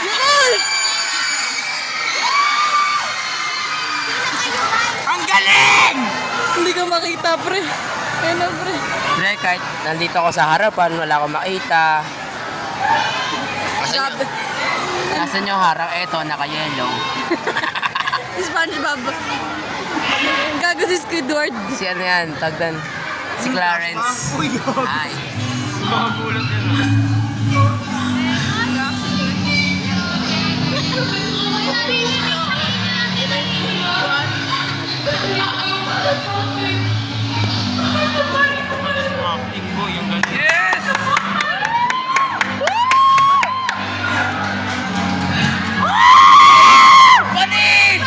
Nicole! Ang galing! Hindi ka makita, pre. Ayun na, pre. Pre, kahit nandito ako sa harapan, wala akong makita. Grabe. Nasaan yung harang? Eto, naka-yellow. SpongeBob. Gago si Squidward. Si ano yan, tagdan. Si Clarence. Ay. Yes! Panis!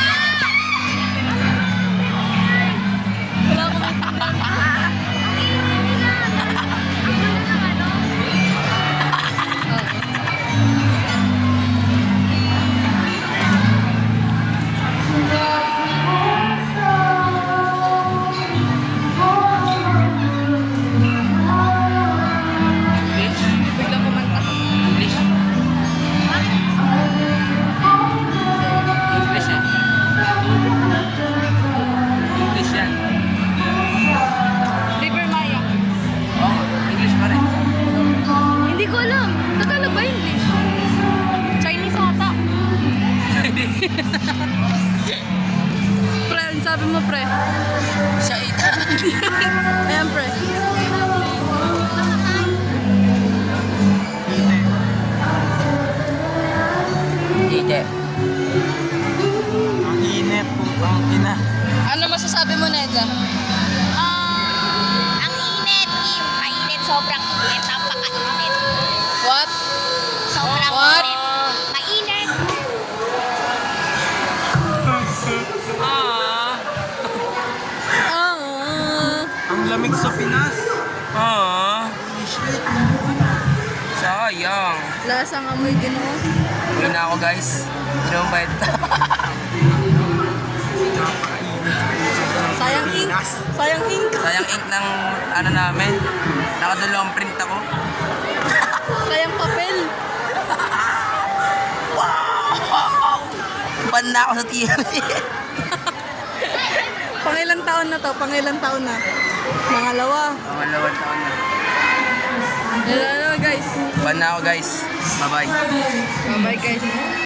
Biglang kumanta. English. English yan. English yan. River Maya. Oh, English pa rin. Hindi ko alam. Tagalog ba English? Chinese ata. Pre, ano sabi mo, pre? Siya ita. Ayan, pre. Ite. Ang init po, ang ina. Ano masasabi mo, Neza? Ang init, Kim. Mainit, sobrang init. Napaka-init. What? Sobrang What? init. Mainit. Ah. Ang lamig sa Pinas. Holy shit. Sayang. Lasang amoy ginoo. Uwi na ako guys. Hindi naman bayad. Sayang ink. Sayang ink. Sayang ink ng ano namin. Nakadalawang print ako. Sayang papel. Ban na ako sa TV. Pangilang taon na to? Pangilang taon na? Pangalawa. Malawang taon na. Hello, guys. Ban na ako guys. Bye bye. Bye-bye, guys.